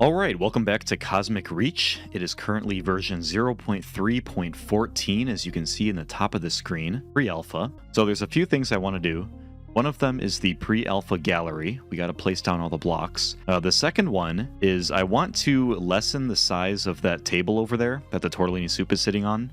Alright, welcome back to Cosmic Reach. It is currently version 0.3.14, as you can see in the top of the screen, pre-alpha. So there's a few things I want to do. One of them is the pre-alpha gallery. We got to place down all the blocks. The second one is I want to lessen the size of that table over there that the tortellini soup is sitting on.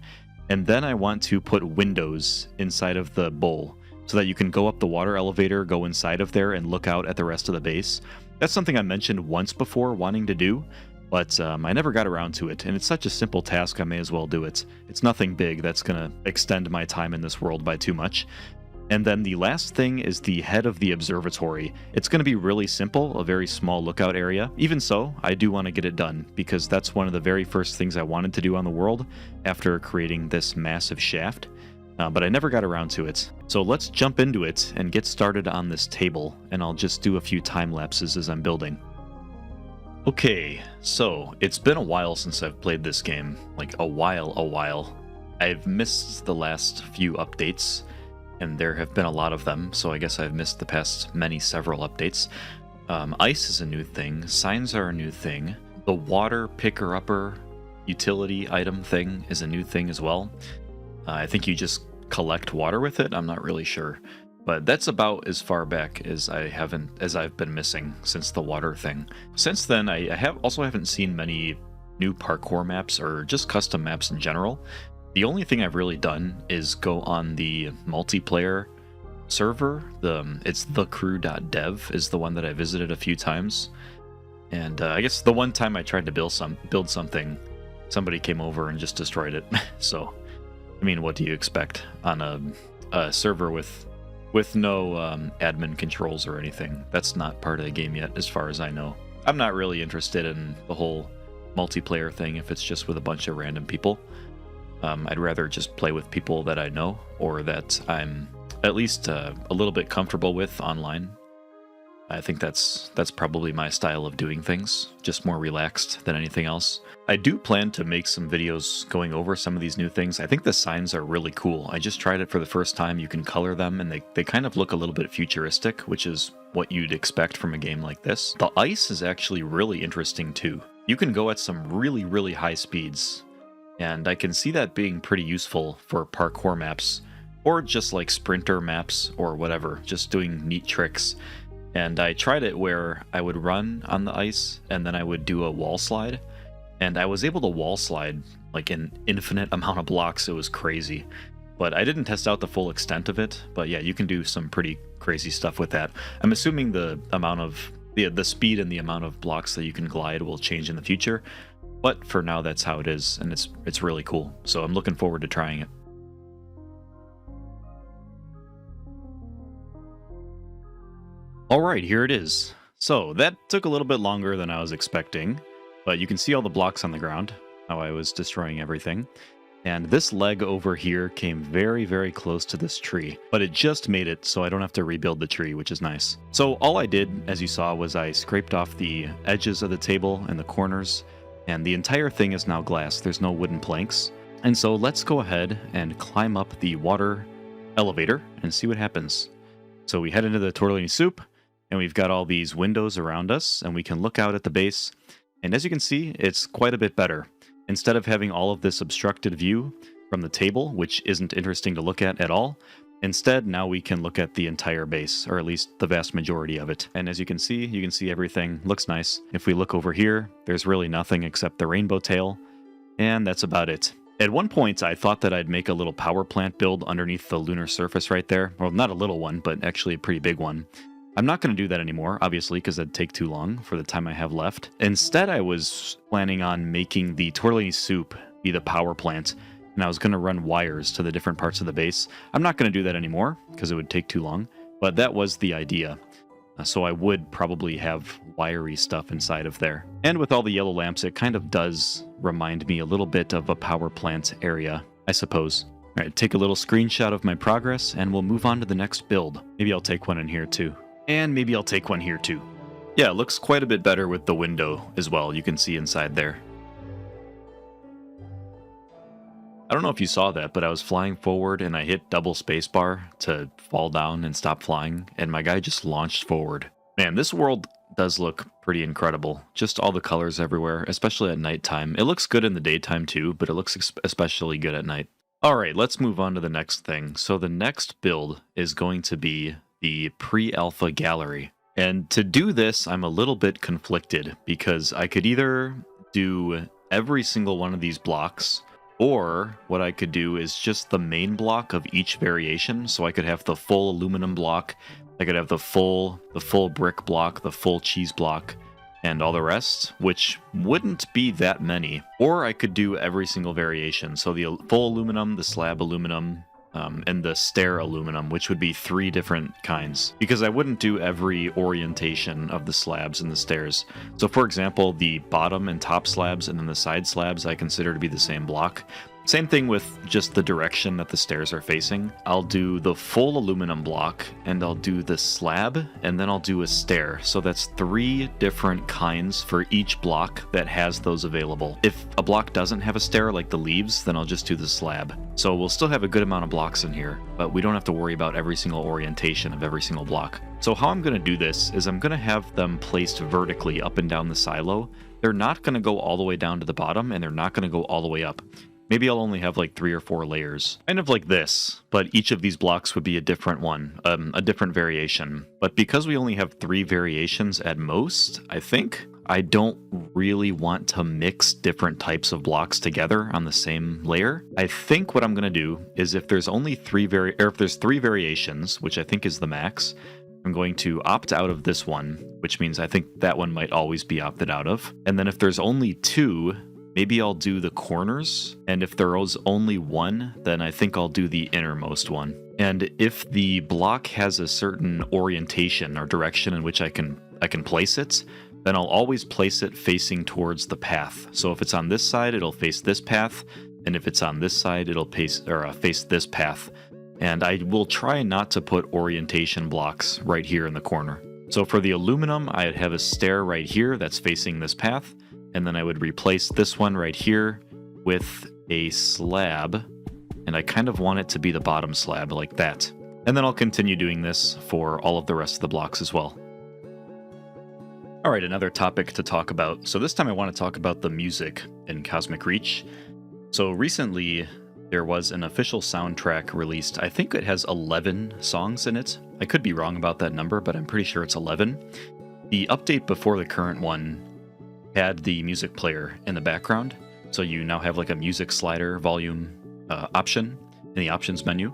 And then I want to put windows inside of the bowl so that you can go up the water elevator, go inside of there, and look out at the rest of the base. That's something I mentioned once before wanting to do, but I never got around to it, and it's such a simple task I may as well do it. It's nothing big that's going to extend my time in this world by too much. And then the last thing is the head of the observatory. It's going to be really simple, a very small lookout area. Even so, I do want to get it done, because that's one of the very first things I wanted to do on the world after creating this massive shaft. But I never got around to it. So let's jump into it and get started on this table, and I'll just do a few time lapses as I'm building. Okay, so it's been a while since I've played this game. Like a while. I've missed the last few updates, and there have been a lot of them, so I guess I've missed the past several updates. Ice is a new thing, signs are a new thing, the water picker-upper utility item thing is a new thing as well. I think you just collect water with it. I'm not really sure, but that's about as far back as I've been missing since the water thing. Since then, I haven't seen many new parkour maps or just custom maps in general. The only thing I've really done is go on the multiplayer server. It's thecrew.dev is the one that I visited a few times, and I guess the one time I tried to build something, somebody came over and just destroyed it. So. I mean, what do you expect on a server with no admin controls or anything? That's not part of the game yet, as far as I know. I'm not really interested in the whole multiplayer thing if it's just with a bunch of random people. I'd rather just play with people that I know or that I'm at least a little bit comfortable with online. I think that's probably my style of doing things, just more relaxed than anything else. I do plan to make some videos going over some of these new things. I think the signs are really cool. I just tried it for the first time. You can color them, and they kind of look a little bit futuristic, which is what you'd expect from a game like this. The ice is actually really interesting too. You can go at some really high speeds, and I can see that being pretty useful for parkour maps, or just like sprinter maps or whatever, just doing neat tricks. And I tried it where I would run on the ice, and then I would do a wall slide. And I was able to wall slide like an infinite amount of blocks. It was crazy. But I didn't test out the full extent of it. But yeah, you can do some pretty crazy stuff with that. I'm assuming the amount of the speed and the amount of blocks that you can glide will change in the future. But for now, that's how it is, and it's really cool. So I'm looking forward to trying it. Alright, here it is. So that took a little bit longer than I was expecting, but you can see all the blocks on the ground, how I was destroying everything. And this leg over here came very close to this tree, but it just made it so I don't have to rebuild the tree, which is nice. So all I did, as you saw, was I scraped off the edges of the table and the corners, and the entire thing is now glass. There's no wooden planks. And so let's go ahead and climb up the water elevator and see what happens. So we head into the tortellini soup, and we've got all these windows around us, and we can look out at the base. And as you can see, it's quite a bit better. Instead of having all of this obstructed view from the table, which isn't interesting to look at all, instead now we can look at the entire base, or at least the vast majority of it. And as you can see everything looks nice. If we look over here, there's really nothing except the rainbow tail, and that's about it. At one point, I thought that I'd make a little power plant build underneath the lunar surface right there. Well, not a little one, but actually a pretty big one. I'm not going to do that anymore, obviously, because that'd take too long for the time I have left. Instead, I was planning on making the tortellini soup be the power plant, and I was going to run wires to the different parts of the base. I'm not going to do that anymore, because it would take too long, but that was the idea. So I would probably have wiry stuff inside of there. And with all the yellow lamps, it kind of does remind me a little bit of a power plant area, I suppose. All right, take a little screenshot of my progress, and we'll move on to the next build. Maybe I'll take one in here too. And maybe I'll take one here too. Yeah, it looks quite a bit better with the window as well. You can see inside there. I don't know if you saw that, but I was flying forward and I hit double spacebar to fall down and stop flying, and my guy just launched forward. Man, this world does look pretty incredible. Just all the colors everywhere, especially at nighttime. It looks good in the daytime too, but it looks especially good at night. All right, let's move on to the next thing. So the next build is going to be the pre-alpha gallery. And to do this, I'm a little bit conflicted because I could either do every single one of these blocks, or what I could do is just the main block of each variation. So I could have the full aluminum block, I could have the full brick block, the full cheese block, and all the rest, which wouldn't be that many. Or I could do every single variation. So the full aluminum, the slab aluminum, and the stair aluminum, which would be 3 different kinds, because I wouldn't do every orientation of the slabs and the stairs. So for example, the bottom and top slabs and then the side slabs I consider to be the same block. Same thing with just the direction that the stairs are facing. I'll do the full aluminum block, and I'll do the slab, and then I'll do a stair. So that's 3 different kinds for each block that has those available. If a block doesn't have a stair, like the leaves, then I'll just do the slab. So we'll still have a good amount of blocks in here, but we don't have to worry about every single orientation of every single block. So how I'm going to do this is I'm going to have them placed vertically up and down the silo. They're not going to go all the way down to the bottom, and they're not going to go all the way up. Maybe I'll only have like 3 or 4 layers. Kind of like this, but each of these blocks would be a different one, a different variation. But because we only have 3 variations at most, I think, I don't really want to mix different types of blocks together on the same layer. I think what I'm going to do is if there's only 3 variations, which I think is the max, I'm going to opt out of this one, which means I think that one might always be opted out of. And then if there's only 2, maybe I'll do the corners, and if there is only 1, then I think I'll do the innermost one. And if the block has a certain orientation or direction in which I can place it, then I'll always place it facing towards the path. So if it's on this side, it'll face this path, and if it's on this side, it'll face this path. And I will try not to put orientation blocks right here in the corner. So for the aluminum, I'd have a stair right here that's facing this path, and then I would replace this one right here with a slab, and I kind of want it to be the bottom slab like that. And then I'll continue doing this for all of the rest of the blocks as well. All right, another topic to talk about. So this time I want to talk about the music in Cosmic Reach. So recently there was an official soundtrack released. I think it has 11 songs in it. I could be wrong about that number, but I'm pretty sure it's 11. The update before the current one had the music player in the background, so you now have like a music slider volume option in the options menu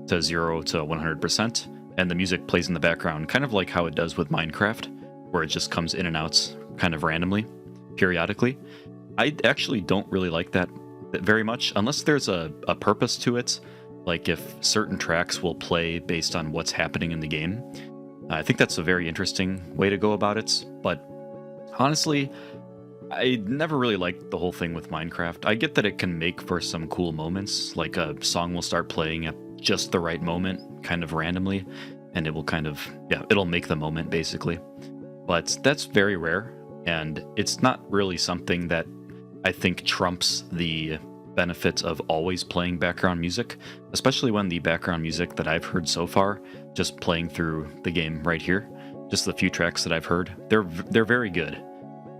to 0 to 100%, and the music plays in the background, kind of like how it does with Minecraft, where it just comes in and out kind of randomly, periodically. I actually don't really like that very much, unless there's a purpose to it, like if certain tracks will play based on what's happening in the game. I think that's a very interesting way to go about it, but honestly, I never really liked the whole thing with Minecraft. I get that it can make for some cool moments, like a song will start playing at just the right moment, kind of randomly, and it will kind of, it'll make the moment basically. But that's very rare, and it's not really something that I think trumps the benefit of always playing background music, especially when the background music that I've heard so far, just playing through the game right here, just the few tracks that I've heard, they're very good.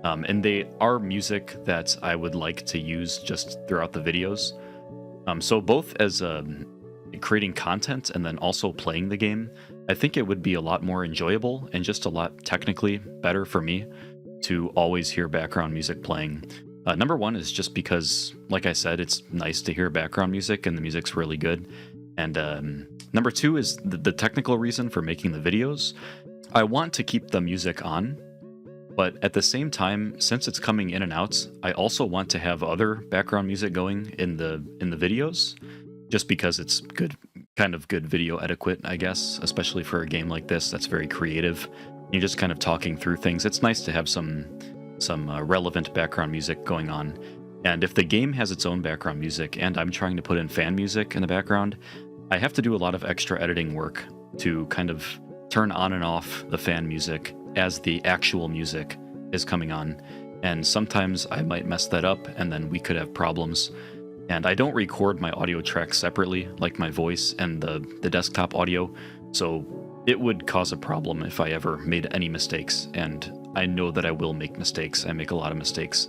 And they are music that I would like to use just throughout the videos. So both as creating content and then also playing the game, I think it would be a lot more enjoyable and just a lot technically better for me to always hear background music playing. Number one is just because, like I said, it's nice to hear background music and the music's really good. And number two is the technical reason for making the videos. I want to keep the music on, but at the same time, since it's coming in and out, I also want to have other background music going in the videos, just because it's good, kind of good video etiquette, I guess, especially for a game like this that's very creative. You're just kind of talking through things. It's nice to have some relevant background music going on. And if the game has its own background music and I'm trying to put in fan music in the background, I have to do a lot of extra editing work to kind of turn on and off the fan music as the actual music is coming on. And sometimes I might mess that up and then we could have problems. And I don't record my audio tracks separately, like my voice and the desktop audio. So it would cause a problem if I ever made any mistakes, and I know that I will make mistakes. I make a lot of mistakes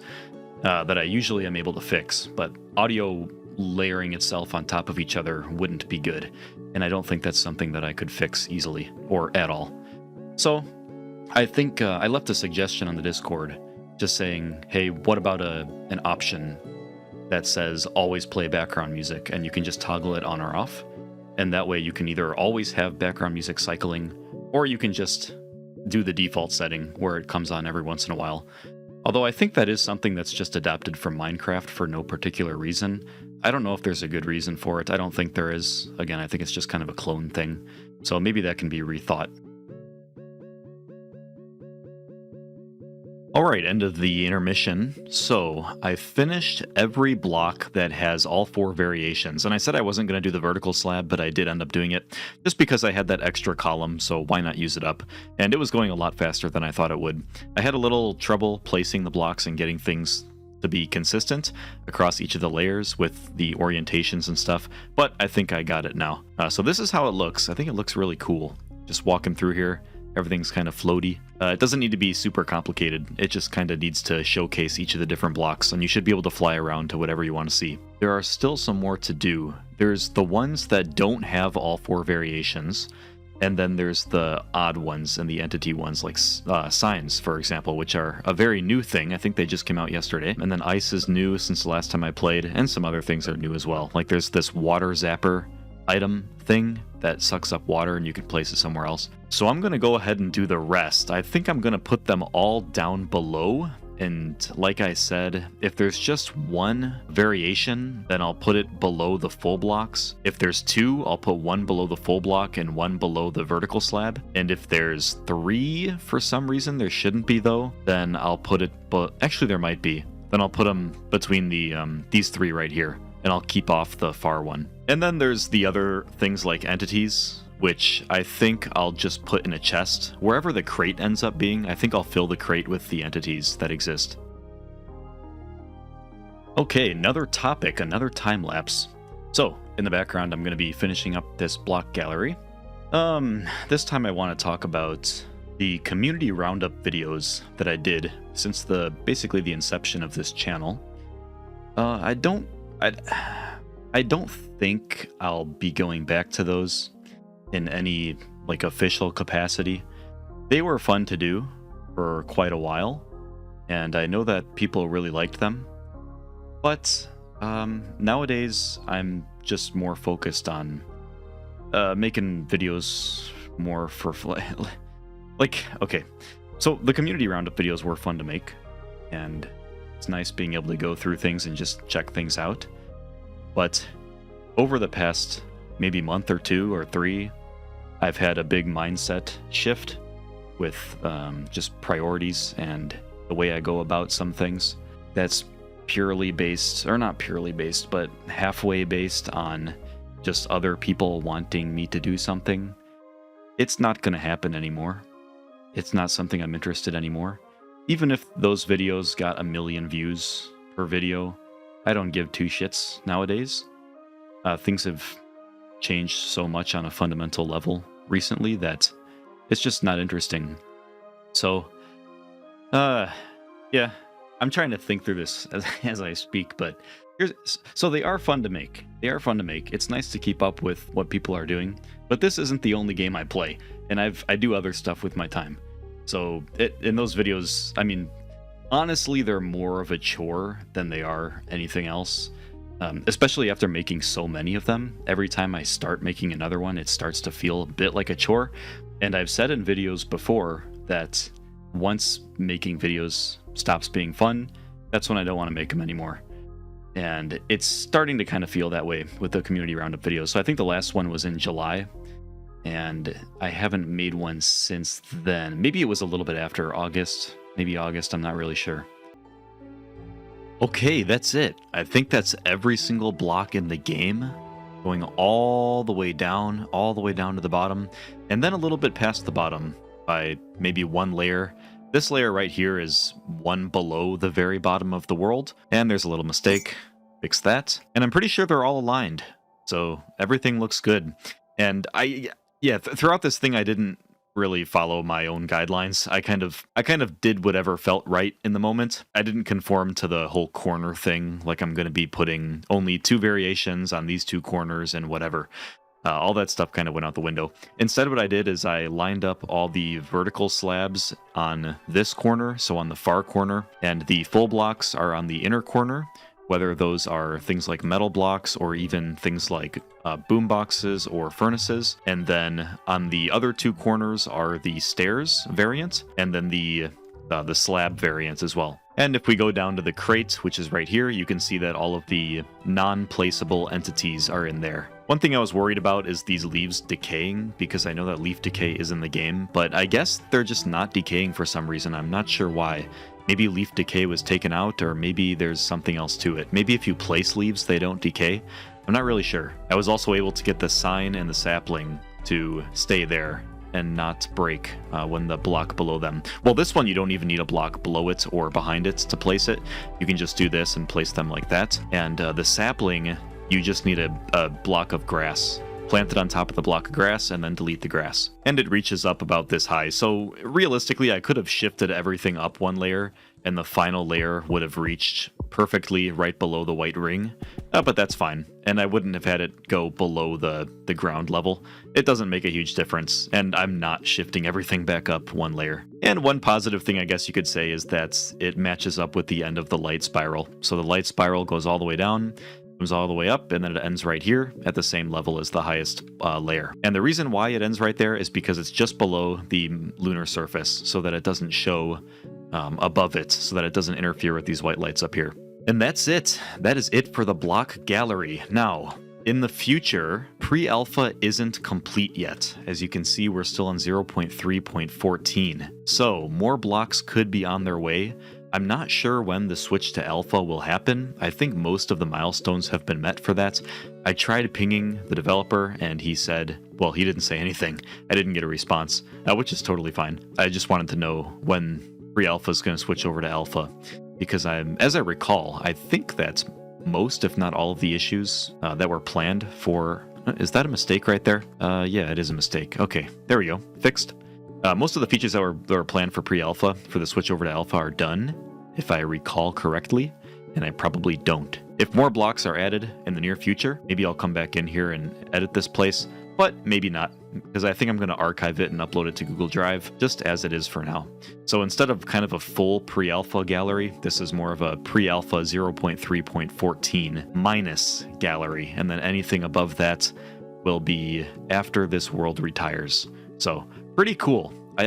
that I usually am able to fix, but audio layering itself on top of each other wouldn't be good, and I don't think that's something that I could fix easily or at all. So I think I left a suggestion on the Discord just saying, hey, what about an option that says always play background music, and you can just toggle it on or off, and that way you can either always have background music cycling, or you can just do the default setting where it comes on every once in a while. Although I think that is something that's just adapted from Minecraft for no particular reason. I don't know if there's a good reason for it. I don't think there is. Again, I think it's just kind of a clone thing. So maybe that can be rethought. Alright, end of the intermission. So, I finished every block that has all 4 variations, and I said I wasn't going to do the vertical slab, but I did end up doing it, just because I had that extra column, so why not use it up? And it was going a lot faster than I thought it would. I had a little trouble placing the blocks and getting things to be consistent across each of the layers with the orientations and stuff, but I think I got it now. So this is how it looks. I think it looks really cool. Just walking through here. Everything's kind of floaty. It doesn't need to be super complicated. It just kind of needs to showcase each of the different blocks, and you should be able to fly around to whatever you want to see. There are still some more to do. There's the ones that don't have all 4 variations, and then there's the odd ones and the entity ones, like signs, for example, which are a very new thing. I think they just came out yesterday. And then ice is new since the last time I played, and some other things are new as well. Like there's this water zapper item thing that sucks up water and you can place it somewhere else. So I'm going to go ahead and do the rest. I think I'm going to put them all down below. And like I said, if there's just one variation, then I'll put it below the full blocks. If there's 2, I'll put 1 below the full block and 1 below the vertical slab. And if there's 3, for some reason, there shouldn't be though, then I'll put it, but actually there might be. Then I'll put them between the these 3 right here, and I'll keep off the far one. And then there's the other things like entities, which I think I'll just put in a chest. Wherever the crate ends up being, I think I'll fill the crate with the entities that exist. Okay, another topic, another time lapse. So, in the background, I'm going to be finishing up this block gallery. This time I want to talk about the community roundup videos that I did since basically the inception of this channel. I don't think I'll be going back to those in any like official capacity. They were fun to do for quite a while, and I know that people really liked them. But nowadays I'm just more focused on making videos more for like, okay, so the community roundup videos were fun to make, and it's nice being able to go through things and just check things out. But over the past maybe month or 2 or 3, I've had a big mindset shift with just priorities and the way I go about some things. That's purely based, or not purely based, but halfway based on just other people wanting me to do something. It's not going to happen anymore. It's not something I'm interested in anymore. Even if those videos got 1 million views per video, I don't give 2 shits nowadays. Things have changed so much on a fundamental level recently that it's just not interesting. So, yeah, I'm trying to think through this as I speak, but so they are fun to make. They are fun to make. It's nice to keep up with what people are doing, but this isn't the only game I play, and I do other stuff with my time. So in those videos, I mean, honestly, they're more of a chore than they are anything else. Especially after making so many of them. Every time I start making another one, it starts to feel a bit like a chore. And I've said in videos before that once making videos stops being fun, that's when I don't want to make them anymore. And it's starting to kind of feel that way with the community roundup videos. So I think the last one was in July, and I haven't made one since then. Maybe it was a little bit after August, maybe August, I'm not really sure. Okay, that's it. I think that's every single block in the game, going all the way down to the bottom, and then a little bit past the bottom by maybe 1 layer. This layer right here is 1 below the very bottom of the world, and there's a little mistake. Fix that. And I'm pretty sure they're all aligned, so everything looks good. And Yeah, throughout this thing, I didn't really follow my own guidelines. I kind of did whatever felt right in the moment. I didn't conform to the whole corner thing, like I'm going to be putting only 2 variations on these 2 corners and whatever. All that stuff kind of went out the window. Instead, what I did is I lined up all the vertical slabs on this corner, so on the far corner, and the full blocks are on the inner corner, whether those are things like metal blocks or even things like boom boxes or furnaces. And then on the other 2 corners are the stairs variant, and then the slab variant as well. And if we go down to the crate, which is right here, you can see that all of the non-placeable entities are in there. One thing I was worried about is these leaves decaying, because I know that leaf decay is in the game, but I guess they're just not decaying for some reason. I'm not sure why. Maybe leaf decay was taken out, or maybe there's something else to it. Maybe if you place leaves, they don't decay. I'm not really sure. I was also able to get the sign and the sapling to stay there and not break when the block below them. Well, this one you don't even need a block below it or behind it to place it. You can just do this and place them like that. And the sapling, you just need a block of grass. Plant it on top of the block of grass and then delete the grass. And it reaches up about this high. So realistically, I could have shifted everything up 1 layer and the final layer would have reached perfectly right below the white ring. But that's fine. And I wouldn't have had it go below the ground level. It doesn't make a huge difference. And I'm not shifting everything back up 1 layer. And one positive thing I guess you could say is that it matches up with the end of the light spiral. So the light spiral goes all the way down, comes all the way up, and then it ends right here at the same level as the highest layer. And the reason why it ends right there is because it's just below the lunar surface, so that it doesn't show above it, so that it doesn't interfere with these white lights up here. And that's it. That is it for the block gallery. Now, in the future, pre-alpha isn't complete yet. As you can see, we're still on 0.3.14. So more blocks could be on their way. I'm not sure when the switch to alpha will happen. I think most of the milestones have been met for that. I tried pinging the developer and he said, well, he didn't say anything. I didn't get a response, which is totally fine. I just wanted to know when pre-alpha is going to switch over to alpha, because as I recall, I think that's most, if not all of the issues that were planned for... Is that a mistake right there? Yeah, it is a mistake. Okay, there we go. Fixed. Most of the features that were planned for pre-alpha, for the switch over to alpha, are done, if I recall correctly, and I probably don't. If more blocks are added in the near future, maybe I'll come back in here and edit this place, but maybe not, because I think I'm going to archive it and upload it to Google Drive, just as it is for now. So instead of kind of a full pre-alpha gallery, this is more of a pre-alpha 0.3.14 minus gallery, and then anything above that will be after this world retires. So, pretty cool. I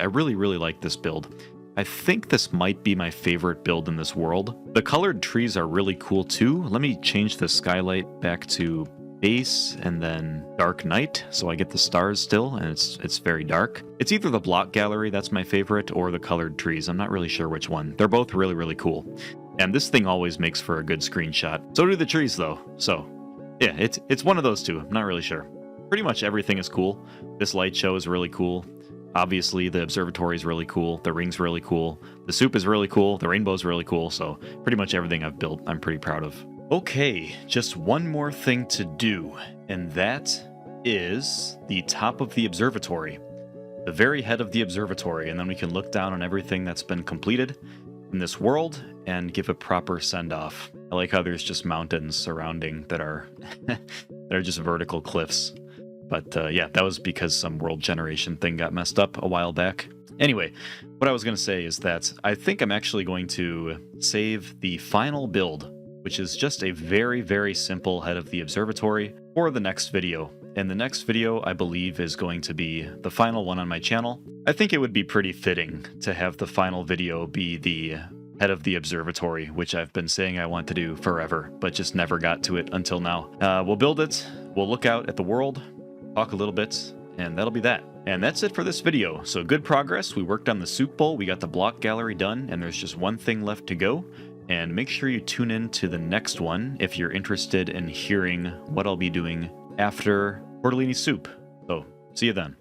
really, really like this build. I think this might be my favorite build in this world. The colored trees are really cool too. Let me change the skylight back to base and then dark night, so I get the stars still, and it's very dark. It's either the block gallery, that's my favorite, or the colored trees. I'm not really sure which one. They're both really, really cool. And this thing always makes for a good screenshot. So do the trees though. So yeah, it's one of those two. I'm not really sure. Pretty much everything is cool. This light show is really cool. Obviously, the observatory is really cool. The ring's really cool. The soup is really cool. The rainbow's really cool. So pretty much everything I've built, I'm pretty proud of. Okay, just one more thing to do, and that is the top of the observatory. The very head of the observatory, and then we can look down on everything that's been completed in this world and give a proper send-off. I like how there's just mountains surrounding that are that are just vertical cliffs. But yeah, that was because some world generation thing got messed up a while back. Anyway, what I was going to say is that I think I'm actually going to save the final build, which is just a very, very simple head of the observatory, for the next video. And the next video, I believe, is going to be the final one on my channel. I think it would be pretty fitting to have the final video be the head of the observatory, which I've been saying I want to do forever, but just never got to it until now. We'll build it, we'll look out at the world, talk a little bit, and that'll be that. And that's it for this video. So good progress. We worked on the soup bowl, we got the block gallery done, and there's just one thing left to go. And make sure you tune in to the next one if you're interested in hearing what I'll be doing after tortellini soup. So, see you then.